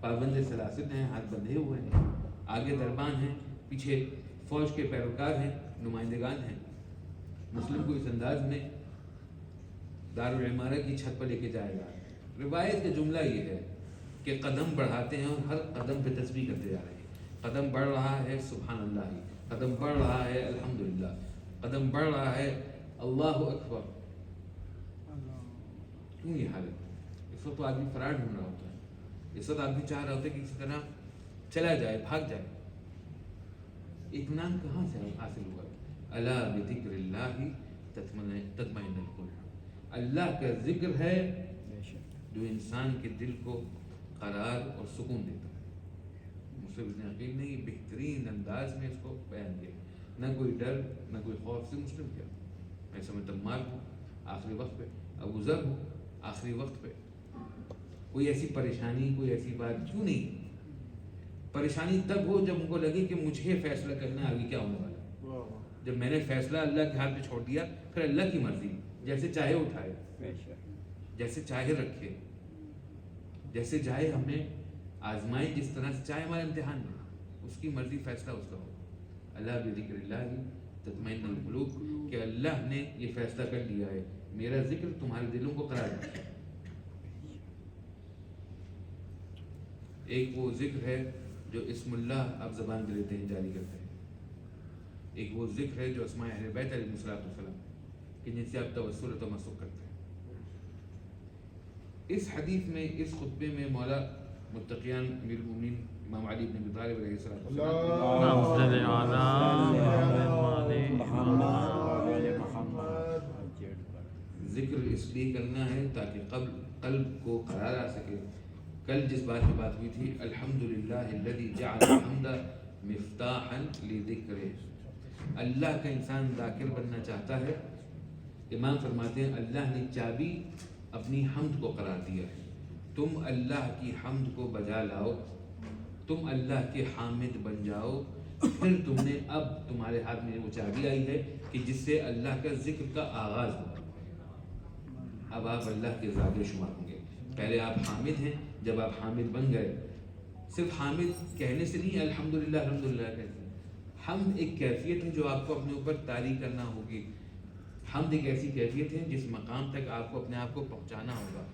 پابند سلاسل ہیں، ہاتھ بندھے ہوئے ہیں، آگے دربان ہیں، پیچھے فوج کے پیروکار ہیں، نمائندگان ہیں. مسلم کو اس انداز میں دارالعمارہ کی چھت پر لے کے جائے گا. روایت کا جملہ یہ ہے کہ قدم بڑھاتے ہیں اور ہر قدم پہ تسبیح کرتے جا رہے ہیں. قدم بڑھ رہا ہے سبحان اللہ، قدم بڑھ رہا ہے الحمدللہ، قدم بڑھ رہا ہے اللہ اکبر. کیوں یہ حالت؟ اس وقت تو آدمی فرار ڈھونڈ رہا ہوتا ہے، اس وقت آدمی چاہ رہا ہوتا ہے کہ کسی طرح چلا جائے، بھاگ جائے. اطمینان کہاں سے حاصل ہوا؟ الا بذکر اللہ تطمئن القلوب. اللہ کا ذکر ہے جو انسان کے دل کو قرار اور سکون دیتا ہے. مصعب بن عقیل نے یہ بہترین انداز میں اس کو بیان کیا. نہ کوئی ڈر نہ کوئی خوف سے مسلم کیا. میں سمجھتا مار ہوں آخری وقت پہ، ابو ذر ہوں آخری وقت پہ، کوئی ایسی پریشانی، کوئی ایسی بات کیوں نہیں؟ پریشانی تب ہو جب ان کو لگے کہ مجھے فیصلہ کرنا آگے کیا ہونے والا ہے. جب میں نے فیصلہ اللہ کے ہاتھ میں چھوڑ دیا، پھر اللہ کی مرضی، جیسے چاہے اٹھائے، جیسے چاہے رکھے، جیسے چاہے ہمیں آزمائے، جس طرح سے چاہے ہمارے امتحان میں، اس کی مرضی، فیصلہ اس کا ہو. اللہ بذکر اللہ تطمئن القلوب، کہ اللہ نے یہ فیصلہ کر لیا ہے، میرا ذکر تمہارے دلوں کو قرار دے. ایک وہ ذکر ہے جو اسم اللہ آپ زبان پہ لیتے ہیں، جاری کرتے ہیں. ایک وہ ذکر ہے جو اسماء اہل بیت علیہ السلام کہ جن سے آپ توسل و تمسک کرتے ہیں. اس حدیث میں، اس خطبے میں مولا متقیان امیر المومنین امام علی بن ابی طالب علیہ السلام ذکر اس لیے کرنا ہے تاکہ قلب کو قرار آ سکے. کل جس بات کی بات ہوئی تھی، الحمدللہ الذی جعل الحمد مفتاحا لذکرہ. اللہ کا انسان ذاکر بننا چاہتا ہے. امام فرماتے ہیں اللہ نے چابی اپنی حمد کو قرار دیا ہے. تم اللہ کی حمد کو بجا لاؤ، تم اللہ کے حامد بن جاؤ، پھر تم نے، اب تمہارے ہاتھ میں وہ چابی آئی ہے کہ جس سے اللہ کا ذکر کا آغاز ہو. اب آپ اللہ کے ذاکر شمار ہوں گے. پہلے آپ حامد ہیں، جب آپ حامد بن گئے، صرف حامد کہنے سے نہیں الحمدللہ الحمدللہ کہتے ہیں. حمد ایک کیفیت ہے جو آپ کو اپنے اوپر طاری کرنا ہوگی. حمد ایک ایسی کیفیت ہے جس مقام تک آپ کو اپنے آپ کو پہنچانا ہوگا.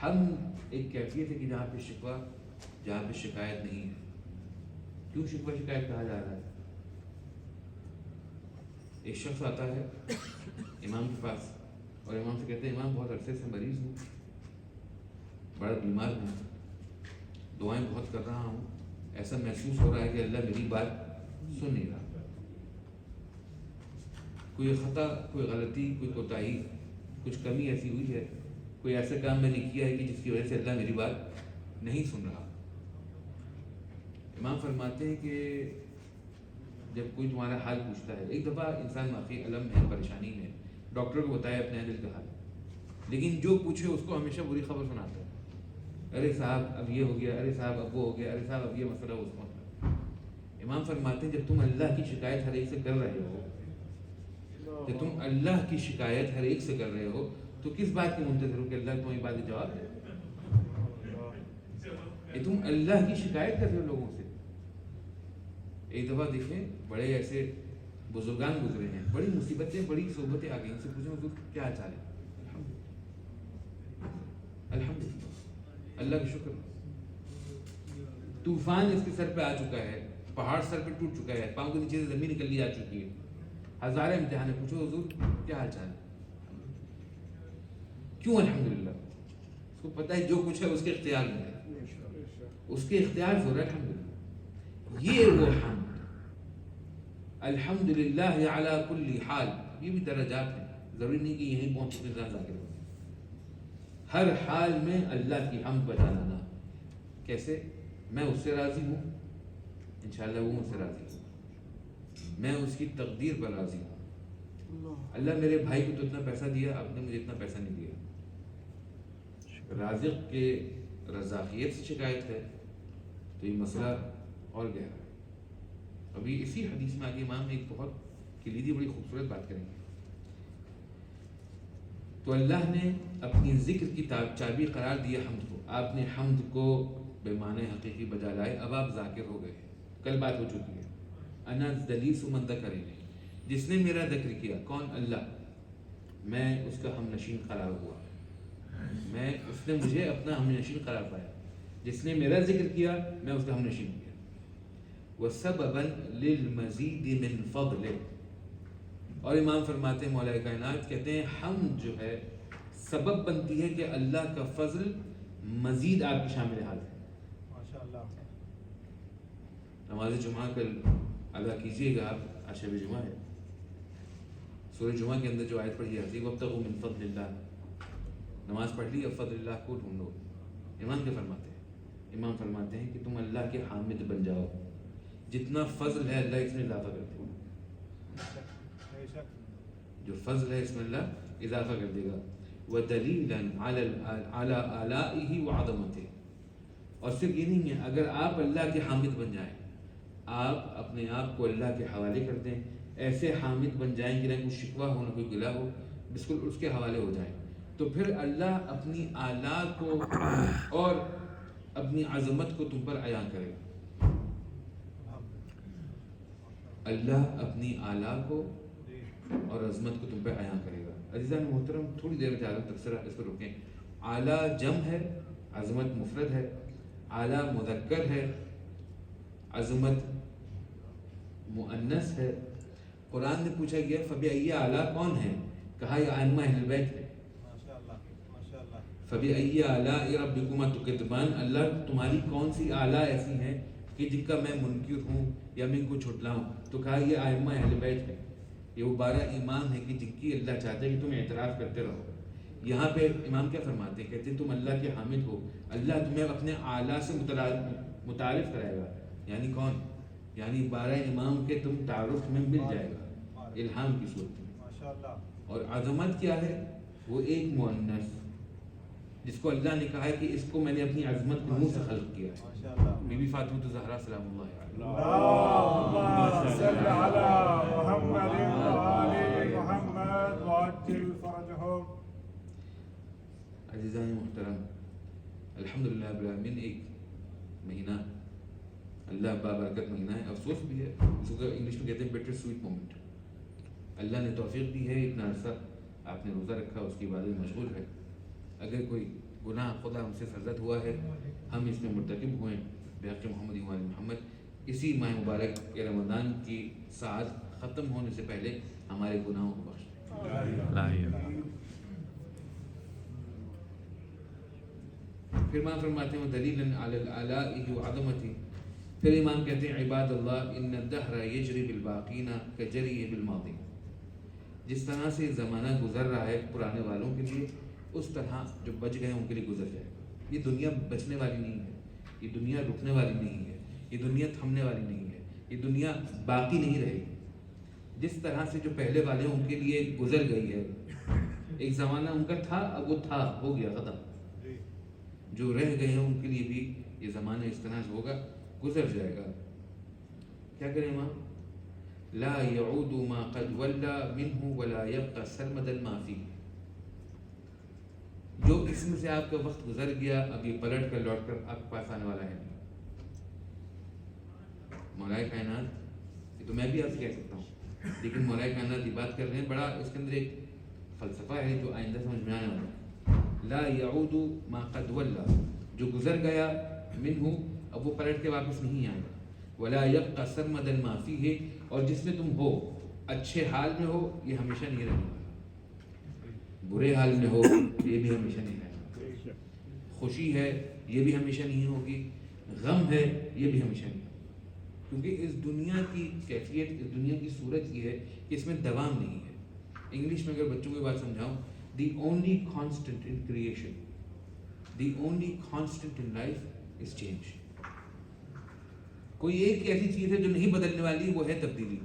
حمد ایک کیفیت ہے کہ جہاں پہ شکوہ، جہاں پہ شکایت نہیں ہے. کیوں شکوہ شکایت کہا جا رہا ہے؟ ایک شخص آتا ہے امام کے پاس اور امام سے کہتے ہیں امام بہت عرصے سے مریض ہوں، بڑا بیمار ہوں، دعائیں بہت کر رہا ہوں، ایسا محسوس ہو رہا ہے کہ اللہ میری بات سن نہیں رہا. کوئی خطا، کوئی غلطی، کوئی کوتاہی، کچھ کمی ایسی ہوئی ہے، کوئی ایسا کام میں نے کیا ہے کہ جس کی وجہ سے اللہ میری بات نہیں سن رہا. امام فرماتے ہیں کہ جب کوئی تمہارا حال پوچھتا ہے، ایک دفعہ انسان معافی علم ہے، پریشانی میں، ڈاکٹر کو بتایا اپنے دل کا حال، لیکن جو پوچھے اس کو ہمیشہ بری خبر سناتا ہے. ارے صاحب اب یہ ہو گیا، ارے صاحب اب وہ ہو گیا، ارے صاحب اب یہ مسئلہ اس کو. امام فرماتے ہیں جب تم اللہ کی شکایت ہر ایک سے کر رہے ہو، جب تم اللہ کی شکایت ہر ایک سے کر رہے ہو، تو کس بات کے منتظر ہو کہ اللہ تمہیں بات جواب دے؟ یہ تم اللہ کی شکایت کر رہے ہو لوگوں سے. ایک دفعہ دیکھیں بڑے ایسے بزرگان گزرے ہیں، بڑی مصیبتیں، بڑی صحبتیں آ گئی، ان سے پوچھیں حضور کیا حال چال ہے؟ الحمدللہ، اللہ کا شکر. طوفان اس کے سر پہ آ چکا ہے، پہاڑ سر پہ ٹوٹ چکا ہے، پاؤں کے نیچے سے زمین نکل لی آ چکی ہے، ہزاریں امتحان ہے، پوچھو حضور کیا حال چال ہے؟ کیوں الحمدللہ؟ اس کو پتہ ہے جو کچھ ہے اس کے اختیار میں ہے، اس کے اختیار سے ہو رہا ہے الحمدللہ. یہ وہ حمد، الحمدللہ علی کل حال. یہ بھی درجات ہیں، ضروری نہیں کہ یہیں پہنچ کے ذات ذاکر ہو. ہر حال میں اللہ کی حمد بجا لانا. کیسے؟ میں اس سے راضی ہوں، انشاءاللہ وہ مجھ سے راضی ہے، میں اس کی تقدیر پر راضی ہوں. اللہ میرے بھائی کو تو اتنا پیسہ دیا، آپ نے مجھے اتنا پیسہ نہیں دیا. رازق کے رزاقیت سے شکایت ہے تو یہ مسئلہ اور گہرا ہے. ابھی اسی حدیث میں آگے امام نے ایک بہت کلیدی بڑی خوبصورت بات کریں گے. تو اللہ نے اپنی ذکر کی چابی قرار دیا حمد کو. آپ نے حمد کو بے معنی حقیقی بجا لائے، اب آپ ذاکر ہو گئے، کل بات ہو چکی ہے. انا دلیس من ذکرنی، جس نے میرا ذکر کیا. کون؟ اللہ. میں اس کا ہم نشین قرار ہوا، اس نے مجھے اپنا ہم نشین قرار پایا. جس نے میرا ذکر کیا میں اس کا ہم نشین کیا. وَسَبَبًا لِلْمَزِيدِ مِنْ فَضْلِ، اور امام فرماتے ہیں مولا کائنات کہتے ہیں حمد جو ہے سبب بنتی ہے کہ اللہ کا فضل مزید آپ کی شامل حال ہے. ماشاءاللہ. نماز جمعہ کل ادا کیجیے گا آپ، آج شب جمعہ ہے. سورہ جمعہ کے اندر جو آیت پڑھی جاتی ہے وَابْتَغُوا مِن فَضْلِ اللَّهِ، نماز پڑھ لی، اب فضل اللہ کو ڈھونڈو. امام کیا فرماتے ہیں؟ امام فرماتے ہیں کہ تم اللہ کے حامد بن جاؤ، جتنا فضل ہے اللہ اس میں اضافہ کر دے گا. جو فضل ہے اس میں اللہ اضافہ کر دے گا. وَدَلِيلًا عَلَىٰ آلَائِهِ وَعَظَمَتِهِ، اور صرف یہ نہیں ہے، اگر آپ اللہ کے حامد بن جائیں، آپ اپنے آپ کو اللہ کے حوالے کر دیں، ایسے حامد بن جائیں کہ نہ کوئی شکوہ ہو نہ کوئی گلہ ہو، بالکل اس کے حوالے ہو جائیں، تو پھر اللہ اپنی آلاء کو اور اپنی عظمت کو تم پر عیاں کرے گا. اللہ اپنی آلاء کو اور عظمت کو تم پہ عیاں کرے گا. عزیزان محترم، تھوڑی دیر میں چاہتا ہوں تفسیرہ اس پر رکیں. اعلیٰ جمع ہے، عظمت مفرد ہے. اعلیٰ مذکر ہے، عظمت مؤنث ہے. قرآن نے پوچھا گیا فبأي آلاء کون ہے؟ کہا یہ ائمہ اہل بیت ہے. فبأي آلاء ربكما تكذبان، اللہ تمہاری کون سی آلاء ایسی ہیں کہ جن کا میں منکر ہوں یا میں ان کو چھٹلاؤں؟ تو کہا یہ ائمہ اہل بیت ہے، یہ وہ 12 امام ہیں کہ جن کی اللہ چاہتے ہیں کہ تم اعتراف کرتے رہو. یہاں پہ امام کیا فرماتے ہیں؟ کہتے ہیں تم اللہ کے حامد ہو، اللہ تمہیں اپنے اعلیٰ سے متعارف کرائے گا. یعنی کون؟ یعنی 12 امام کے تم تعارف میں مل جائے گا الہام کی صورت میں. اور عظمت کیا ہے؟ وہ ایک مؤنث جس کو اللہ نے کہا ہے کہ اس کو میں نے اپنی عظمت کے منہ سے خلق کیا ہے. بی بی فاطمہ الزہرا سلام اللہ علیہا. اللهم صل على محمد وآل محمد وعجل فرجهم. عزیزان محترم، الحمدللہ رب العالمین، ایک مہینہ اللہ بابرکت مہینہ ہے. افسوس بھی ہے، اس کو انگلش میں کہتے ہیں بیٹر سویٹ مومنٹ. اللہ نے توفیق دی ہے، اتنا عرصہ آپ نے روزہ رکھا، اس کی عبادت مشغول ہے. اگر کوئی گناہ خدا ہم سے سرزد ہوا ہے، ہم اس میں مرتکب ہوئے بحق محمد و آل محمد، اسی ماہ مبارک کے رمضان کی ساعت ختم ہونے سے پہلے ہمارے گناہوں کو بخش. پھر امام فرماتے ہیں دلیلاً علی آلائہ وعظمتہ. پھر امام کہتے ہیں عباد اللہ ان الدہر یجری بالباقین کجری بالماضی. جس طرح سے زمانہ گزر رہا ہے پرانے والوں کے لیے، اس طرح جو بچ گئے ان کے لیے گزر جائے گا. یہ دنیا بچنے والی نہیں ہے، یہ دنیا رکنے والی نہیں ہے، یہ دنیا تھمنے والی نہیں ہے، یہ دنیا باقی نہیں رہے گی. جس طرح سے جو پہلے والے ان کے لیے گزر گئی ہے، ایک زمانہ ان کا تھا، اب وہ تھا، ہو گیا، ختم. جو رہ گئے ہیں ان کے لیے بھی یہ زمانہ اس طرح سے ہوگا، گزر جائے گا. کیا کریں ماں؟ لا يعود ما قد ولى منه ولا يبقى سرمدا ما فيه. جو اسم سے آپ کا وقت گزر گیا اب یہ پلٹ کر لوٹ کر آپ کے پاس آنے والا ہے. مولا کائنات، یہ تو میں بھی آپ سے کہہ سکتا ہوں، لیکن مولا کائنات یہ بات کر رہے ہیں، بڑا اس کے اندر ایک فلسفہ ہے جو آئندہ سمجھ میں آنے والا ہے. لا يعود ما قد ولى، جو گزر گیا منہ اب وہ پلٹ کے واپس نہیں آئے گا. ولا يبقى سرمدا ما فيه، اور جس میں تم ہو، اچھے حال میں ہو یہ ہمیشہ نہیں رہنے والا، برے حال میں ہو یہ بھی ہمیشہ نہیں رہنے والا. خوشی ہے یہ بھی ہمیشہ نہیں ہوگی، غم ہے یہ بھی ہمیشہ نہیں ہوگی. کیونکہ اس دنیا کی کیفیت، اس دنیا کی صورت یہ ہے کہ اس میں دوام نہیں ہے. انگلش میں اگر بچوں کو بات سمجھاؤں، the only constant in creation, the only constant in life is change. کوئی ایک ایسی چیز ہے جو نہیں بدلنے والی، وہ ہے تبدیلی.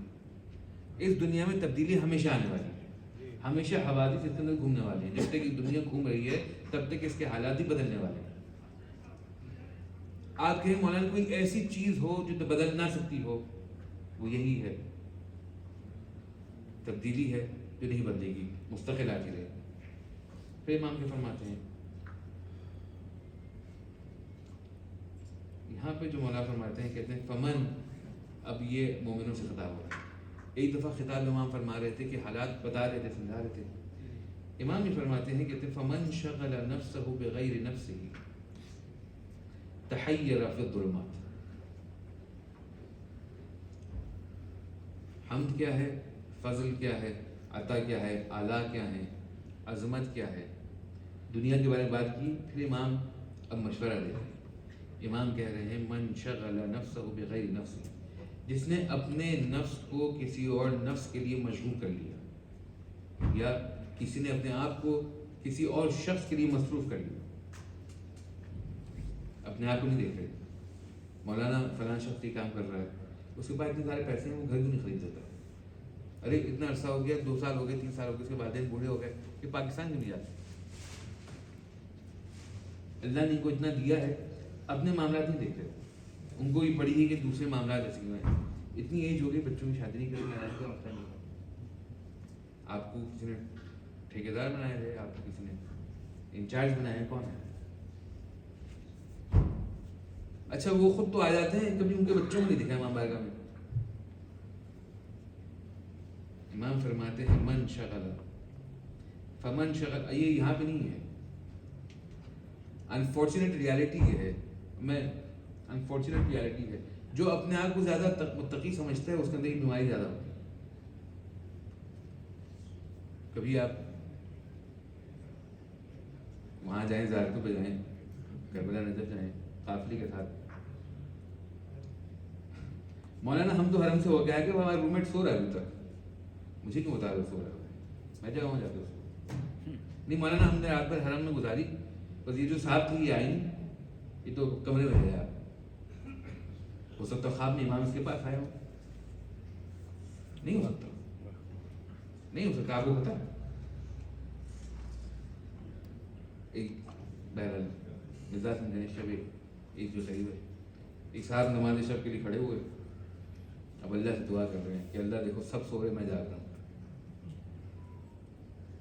اس دنیا میں تبدیلی ہمیشہ آنے والی ہے، ہمیشہ حوادث اس کے اندر گھومنے والے ہیں. جب تک یہ دنیا گھوم رہی ہے تب تک اس کے حالات ہی بدلنے والے ہیں. آپ کہیں مولانا کوئی ایسی چیز ہو جو بدل نہ سکتی ہو، وہ یہی ہے، تبدیلی ہے جو نہیں بدلے گی، مستقل آتی رہے. پھر امام کے فرماتے ہیں یہاں پہ جو مولا فرماتے ہیں کہتے ہیں فمن، اب یہ مومنوں سے خطاب ہو رہا ہے. ایک دفعہ خطاب امام فرما رہے تھے کہ حالات بتا رہے تھے، سمجھا رہے تھے. امام یہ فرماتے ہیں کہتے ہیں فمن شغل نفسه بغیر نفسه تحیر فی الظلمات. حمد کیا ہے، فضل کیا ہے، عطا کیا ہے، اعلیٰ کیا ہے، عظمت کیا ہے، دنیا کے بارے میں بات کی. پھر امام اب مشورہ دے رہے ہیں. امام کہہ رہے ہیں من شغل نفسه بغیر نفسه، جس نے اپنے نفس کو کسی اور نفس کے لیے مشغول کر لیا، یا کسی نے اپنے آپ کو کسی اور شخص کے لیے مصروف کر لیا. اپنے آپ کو نہیں دیکھ رہے. مولانا فلاں شخص یہ کام کر رہا ہے، اس کے پاس اتنے سارے پیسے ہیں، وہ گھر کیوں نہیں خرید دیتا؟ ارے اتنا عرصہ ہو گیا، 2 سال ہو گئے، 3 سال ہو گئے، اس کے والدین بوڑھے ہو گئے، کہ پاکستان کیوں نہیں جاتے؟ اللہ نے ان کو اتنا دیا ہے، اپنے معاملات نہیں دیکھتے. ان کو یہ پڑی ہے کہ دوسرے معاملات ایسے کیوں ہیں. اتنی ایج ہو گئی، بچوں کی شادی نہیں کریں، میراج کا مسئلہ نہیں. آپ کو کسی نے ٹھیکیدار بنایا ہے، آپ کو کسی نے انچارج بنایا ہے، کون ہے؟ اچھا وہ خود تو آ جاتے ہیں، کبھی ان کے بچوں کو نہیں دکھا امام بارگاہ میں. امام فرماتے ہیں من شغل فمن شغل، یہ یہاں پہ نہیں ہے. انفارچونیٹ ریالٹی یہ ہے، انفارچونیٹ ریالٹی ہے، جو اپنے آپ کو زیادہ متقی سمجھتا ہے اس کے اندر یہ بیماری زیادہ ہوتی ہے. کبھی آپ وہاں جائیں، زیارتوں پہ جائیں، کربلا نجف جائیں قافلے کے ساتھ. مولانا ہم تو حرم سے ہو گیا کہ وہ ہمارا روم میٹ سو رہا ہے ابھی تک، مجھے کیوں بتا رہے سو رہا ہے؟ میں جگہ وہاں جاتا ہوں. نہیں مولانا ہم نے رات بھر حرم میں گزاری، بس یہ جو صاحب تھی یہ آئی نہیں، یہ تو کمرے میں ہے. یار ہو سکتا خواب میں امام اس کے پاس آیا ہو. نہیں ہو سکتا، نہیں ہو سکتا. آپ کو پتا ایک بہرحال مزاج میں شب ایک جو قریب ہے، ایک صاحب نماز شب کے لیے کھڑے ہوئے، اب اللہ سے دعا کر رہے ہیں کہ اللہ دیکھو سب سو رہے، میں جاگ رہا ہوں.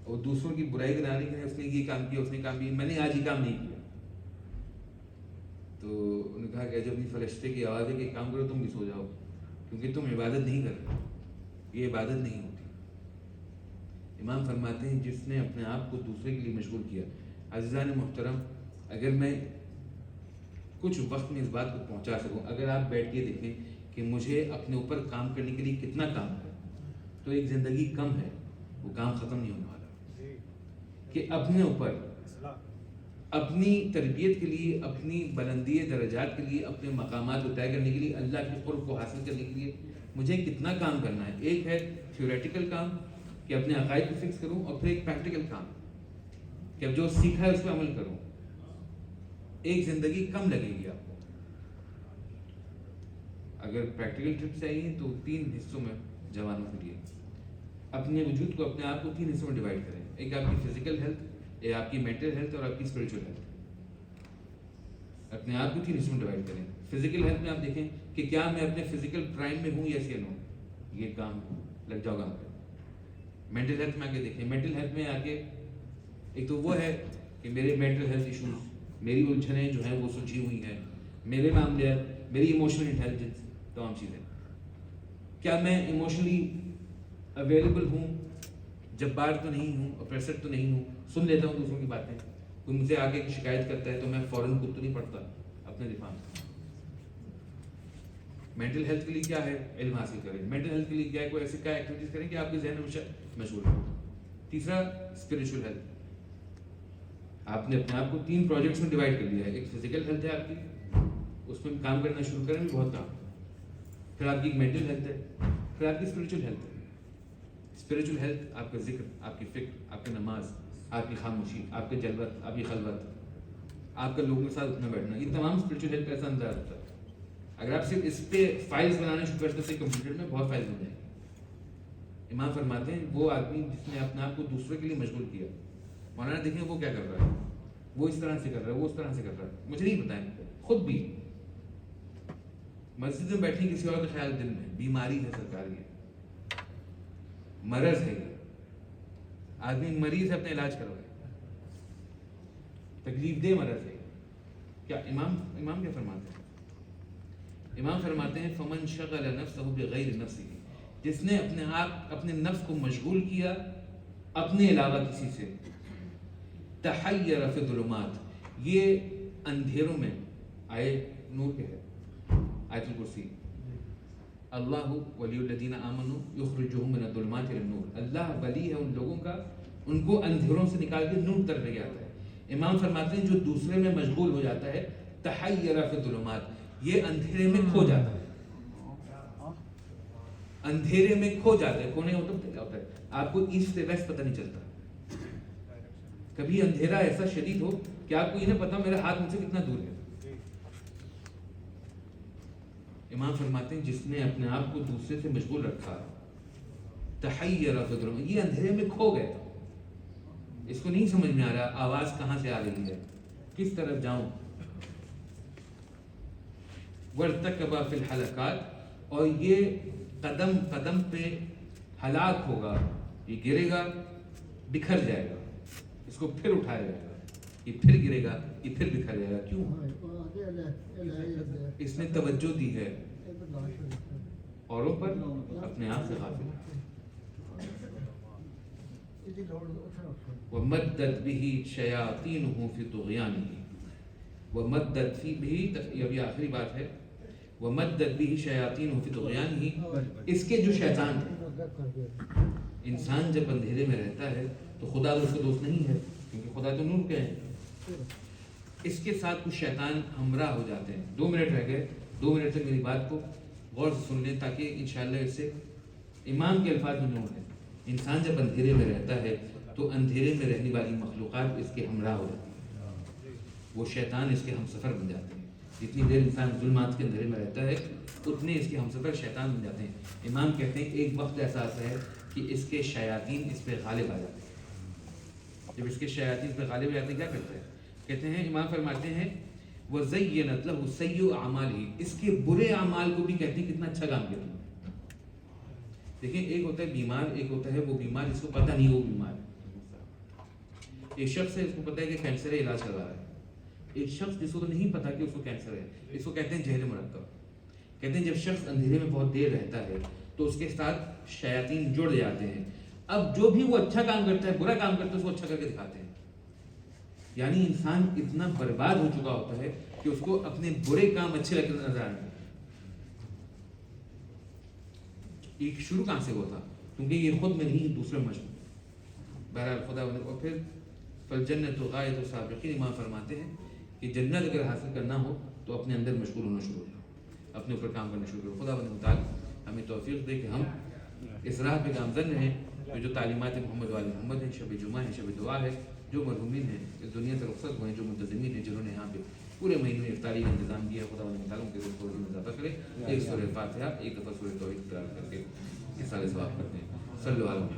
اور دوسروں کی برائی کرانے کے لیے اس نے یہ کام کیا، اس نے کام کیا، میں نے آج یہ کام نہیں کیا. تو انہوں نے کہا کہ جب نہیں فرشتے کی آواز ہے کہ کام کرو تم بھی سو جاؤ، کیونکہ تم عبادت نہیں کر رہے، یہ عبادت نہیں ہوتی. امام فرماتے ہیں جس نے اپنے آپ کو دوسرے کے لیے مشغول کیا. عزیزان محترم، اگر میں کچھ وقت میں اس بات کو پہنچا سکوں، اگر آپ بیٹھ کے دیکھیں کہ مجھے اپنے اوپر کام کرنے کے لیے کتنا کام ہے، تو ایک زندگی کم ہے، وہ کام ختم نہیں ہونے والا. کہ اپنے اوپر، اپنی تربیت کے لیے، اپنی بلندی درجات کے لیے، اپنے مقامات کو طے کرنے کے لیے، اللہ کے قرب کو حاصل کرنے کے لیے مجھے کتنا کام کرنا ہے. ایک ہے تھیوریٹیکل کام کہ اپنے عقائد کو فکس کروں، اور پھر ایک پریکٹیکل کام کہ اب جو سیکھا ہے اس پہ عمل کروں. ایک زندگی کم لگے گی آپ کو. اگر پریکٹیکل ٹرپ چاہیے تو 3 حصوں میں جوانوں کے لیے اپنے وجود کو، اپنے آپ کو 3 حصوں میں ڈیوائڈ کریں. ایک آپ کی فزیکل ہیلتھ، ایک آپ کی مینٹل ہیلتھ، اور آپ کی اسپرچل ہیلتھ. اپنے آپ کو 3 حصوں میں ڈیوائڈ کریں. فزیکل ہیلتھ میں آپ دیکھیں کہ کیا میں اپنے فزیکل پرائم میں ہوں یا سین ہوں، یہ کام لگ جاؤ گا. مینٹل ہیلتھ میں آ کے دیکھیں. مینٹل ہیلتھ میں آ کے ایک تو وہ ہے کہ میرے مینٹل ہیلتھ ایشوز، میری الجھنیں جو ہیں وہ سلجھی ہوئی ہیں، میرے معاملات، میری ایموشنل انٹیلیجنس، تمام چیزیں. کیا میں ایموشنلی اویلیبل ہوں، جبار تو نہیں ہوں، اپریسر تو نہیں ہوں، سن لیتا ہوں دوسروں کی باتیں. کوئی مجھے آگے کی شکایت کرتا ہے تو میں فوراً خود تو نہیں پڑھتا اپنے دفاع میں. مینٹل ہیلتھ کے لیے کیا ہے؟ علم حاصل کریں. مینٹل ہیلتھ کے لیے کیا ہے؟ کوئی ایسی کیا ایکٹیویٹیز کریں کہ آپ کے ذہن ہمیشہ مشغول ہو. تیسرا اسپرچل ہیلتھ. آپ نے اپنے آپ کو 3 پروجیکٹس میں ڈیوائڈ کر دیا ہے. ایک فزیکل ہیلتھ ہے آپ کی، اس میں کام کرنا شروع کریں بھی بہت کام. پھر آپ کی ایک مینٹل ہیلتھ ہے، پھر آپ کی اسپرچل ہیلتھ ہے. اسپرچل ہیلتھ آپ کا ذکر، آپ کی فکر، آپ کی نماز، آپ کی خاموشی، آپ کے جلوت، آپ کی خلوت، آپ کا لوگوں کے ساتھ اٹھنا بیٹھنا، یہ تمام اسپرچل ہیلتھ کا ایسا انداز ہوتا ہے. اگر آپ صرف اس پہ فائلز بنانا شروع کرتے تھے کمپیوٹر میں، بہت فائلز بن جائیں گے. امام فرماتے ہیں وہ آدمی جس نے اپنے آپ کو دوسرے کے لیے مشغول کیا. مولانا دیکھیں وہ کیا کر رہا ہے، وہ اس طرح سے کر رہا ہے، وہ اس طرح سے کر رہا ہے، مجھے نہیں بتائیں. خود بھی مسجد میں بیٹھے کسی اور کا خیال دل میں، بیماری ہے سرکاری ہے، مرض ہے. یہ آدمی مریض ہے، اپنا علاج کروائے، تکلیف دہ مرض ہے. کیا امام کیا فرماتے ہیں؟ امام فرماتے ہیں فمن شغل نفسہ بغیر نفسہ، جس نے اپنے نفس کو مشغول کیا اپنے علاوہ کسی سے، تحیر فی الظلمات، یہ اندھیروں میں، آئے نور کے ہے آیت الکرسی، اللہ ولی الذین آمنوا یخرجہم من الظلمات الی النور، اللہ ولی ہے ان لوگوں کا، ان کو اندھیروں سے نکال کے نور طرف لے آتا ہے۔ امام فرماتے ہیں جو دوسرے میں مشغول ہو جاتا ہے، تحیر فی الظلمات، یہ اندھیرے میں کھو جاتا ہے، اندھیرے میں کھو جاتا ہے، کھونے کا مطلب کیا ہوتا ہے؟ آپ کو ایسٹ سے ویسٹ پتہ نہیں چلتا، کبھی اندھیرا ایسا شدید ہو کہ آپ کو یہ نہ پتا میرا ہاتھ مجھ سے کتنا دور ہے۔ امام فرماتے ہیں جس نے اپنے آپ کو دوسرے سے مشغول رکھا، تحیر فی الظلمات، یہ اندھیرے میں کھو گئے، اس کو نہیں سمجھ میں آ رہا آواز کہاں سے آ رہی ہے، کس طرف جاؤں، وارتکب فی الحلقات، اور یہ قدم قدم پہ ہلاک ہوگا، یہ گرے گا بکھر جائے گا، اس کو پھر اٹھایا جائے گا، یہ پھر گرے گا، یہ پھر بکھر جائے گا۔ کیوں؟ اس نے توجہ دی ہے اوروں پر، اپنے آپ سے غافل۔ وَمَدَّتْ بِهِ شَيَاطِينُهُ فِي طُغْيَانِهِ، وَمَدَّتْ بِهِ، یہ بھی آخری بات ہے، وَمَدَّتْ بِهِ شَيَاطِينُهُ فِي طُغْيَانِهِ، اس کے جو شیطان ہیں، انسان جب اندھیرے میں رہتا ہے تو خدا اس کا دوست نہیں ہے، کیونکہ خدا تو نور کے ہیں، اس کے ساتھ کچھ شیطان ہمراہ ہو جاتے ہیں۔ 2 منٹ رہ گئے، 2 منٹ تک میری بات کو غور سے سن لیں تاکہ انشاءاللہ اس سے امام کے الفاظ میں نور ہے۔ انسان جب اندھیرے میں رہتا ہے تو اندھیرے میں رہنے والی مخلوقات اس کے ہمراہ ہو جاتی ہیں، وہ شیطان اس کے ہم سفر بن جاتے ہیں۔ جتنی دیر انسان ظلمات کے اندھیرے میں رہتا ہے اتنے اس کے ہم سفر شیطان بن جاتے ہیں۔ امام کہتے ہیں ایک وقت ایسا آتا ہے کہ اس کے شیاطین اس پہ غالب آ جاتے ہیں۔ جب اس کے شیاطین اس پہ غالب آ جاتے ہیں کیا کرتے ہیں؟ کہتے ہیں، امام فرماتے ہیں وَزَيَّنَتْ لَهُ سَيِّئُ أَعْمَالِهِ، اس کے برے اعمال کو بھی کہتے ہیں کتنا اچھا کام کیا تم نے۔ دیکھیں ایک ہوتا ہے بیمار، ایک ہوتا ہے وہ بیمار جس کو پتہ نہیں وہ بیمار ہے۔ ایک شخص ہے اس کو پتہ ہے کہ کینسر ہے، علاج کر رہا ہے۔ ایک شخص جس کو تو نہیں پتا کہ اس کو کینسر ہے، اس کو کہتے ہیں جہل مرکب۔ کہتے ہیں جب شخص اندھیرے میں بہت دیر رہتا ہے تو اس کے ساتھ شیاطین جڑ جاتے ہیں، اب جو بھی وہ اچھا کام کرتا ہے، برا کام کرتا ہے، اس کو اچھا کر کے دکھاتے ہیں۔ یعنی انسان اتنا برباد ہو چکا ہوتا ہے کہ اس کو اپنے برے کام اچھے لگنے نظر آنے۔ ایک شروع کہاں سے ہوا تھا؟ کیونکہ یہ خود میں نہیں، دوسرے مشغول۔ بہرحال خدا اور پھر فالجنت غایۃ السابقین، امام فرماتے ہیں کہ جنت اگر حاصل کرنا ہو تو اپنے اندر مشغول ہونا شروع کرو، اپنے اوپر کام کرنا شروع کرو۔ خدا تعالیٰ ہمیں توفیق دے کہ ہم اس راہ پہ گامزن رہیں جو تعلیمات محمد وآل محمد ہیں۔ شب جمعہ ہے، شب دعا ہے، جو مرحومین ہیں اس دنیا سے رخصت ہوئے ہیں، جو منتظمین ہیں جنہوں نے یہاں پہ پورے مہینے میں افطاری کا انتظام کیا، خدا تعالیٰ کے رزق میں اضافہ کرے۔ ایک سورہ فاتحہ، ایک دفعہ سورہ توحید قرار کر کے اس سال ثواب کرتے ہیں۔ صلی اللہ علیہ وسلم۔